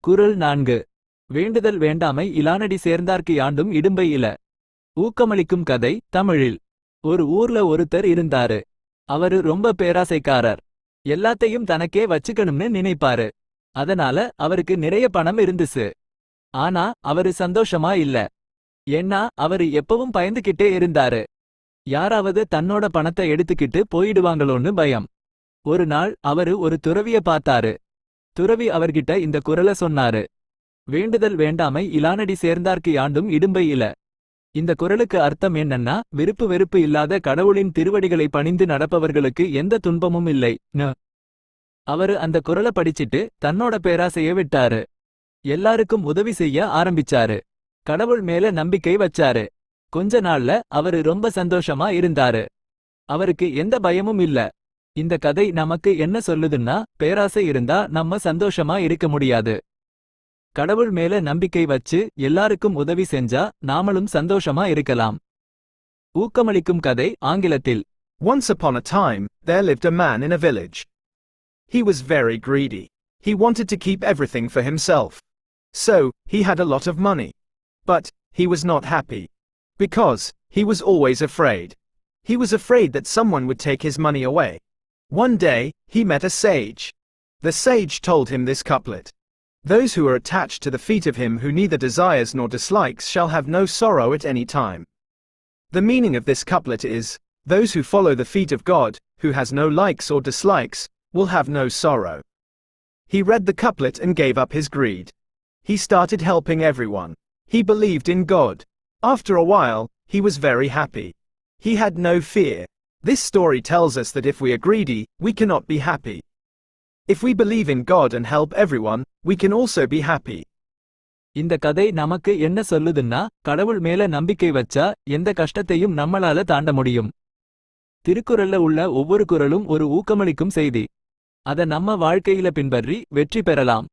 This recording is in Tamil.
குறள் 4. வேண்டுதல் வேண்டாமை இலானடி சேர்ந்தார்க்கு யாண்டும் இடும்பை இல. ஊக்கமளிக்கும் கதை தமிழில். ஒரு ஊர்ல ஒருத்தர் இருந்தாரு. அவரு ரொம்ப பேராசைக்காரர். எல்லாத்தையும் தனக்கே வச்சுக்கணும்னு நினைப்பாரு. அதனால அவருக்கு நிறைய பணம் இருந்துச்சு. ஆனா அவரு சந்தோஷமா இல்ல. ஏன்னா அவரு எப்பவும் பயந்துகிட்டே இருந்தாரு. யாராவது தன்னோட பணத்தை எடுத்துக்கிட்டு போயிடுவாங்களோன்னு பயம். ஒரு நாள் அவரு ஒரு துறவிய பார்த்தாரு. துறவி அவர்கிட்ட இந்த குறள சொன்னாரு. வேண்டுதல் வேண்டாமை இலானடி சேர்ந்தார்க்கு யாண்டும் இடும்பை இல. இந்த குறளுக்கு அர்த்தம் என்னன்னா, விருப்பு வெறுப்பு இல்லாத கடவுளின் திருவடிகளை பணிந்து நடப்பவர்களுக்கு எந்த துன்பமும் இல்லை. அவரு அந்த குறள படிச்சிட்டு தன்னோட பேராசைய விட்டாரு. எல்லாருக்கும் உதவி செய்ய ஆரம்பிச்சாரு. கடவுள் மேல நம்பிக்கை வச்சாரு. கொஞ்ச நாள்ல அவரு ரொம்ப சந்தோஷமா இருந்தாரு. அவருக்கு எந்த பயமும் இல்ல. இந்த கதை நமக்கு என்ன சொல்லுதுன்னா, பேராசை இருந்தா நம்ம சந்தோஷமா இருக்க முடியாது. கடவுள் மேல நம்பிக்கை வச்சு எல்லாருக்கும் உதவி செஞ்சா நாமளும் சந்தோஷமா இருக்கலாம். ஊக்கமளிக்கும் கதை ஆங்கிலத்தில். Once upon a time, there lived a man in a village. He was very greedy. He wanted to keep everything for himself. So, he had a lot of money. But, he was not happy. Because, he was always afraid. He was afraid that someone would take his money away. One day, he met a sage. The sage told him this couplet. Those who are attached to the feet of him who neither desires nor dislikes shall have no sorrow at any time. The meaning of this couplet is, those who follow the feet of God, who has no likes or dislikes, will have no sorrow. He read the couplet and gave up his greed. He started helping everyone. He believed in God. After a while, he was very happy. He had no fear. This story tells us that if we are greedy, we cannot be happy. If we believe in God and help everyone, we can also be happy. இந்த கதை நமக்கு என்ன சொல்லுதுன்னா, கடவுள் மேல நம்பிக்கை வச்சா எந்த கஷ்டத்தையும் நம்மளால தாண்ட முடியும். திருக்குறள்ல உள்ள ஒவ்வொரு குறளும் ஒரு ஊக்கமளிக்கும் செய்தி. அத நம்ம வாழ்க்கையில பின்பற்றி வெற்றி பெறலாம்.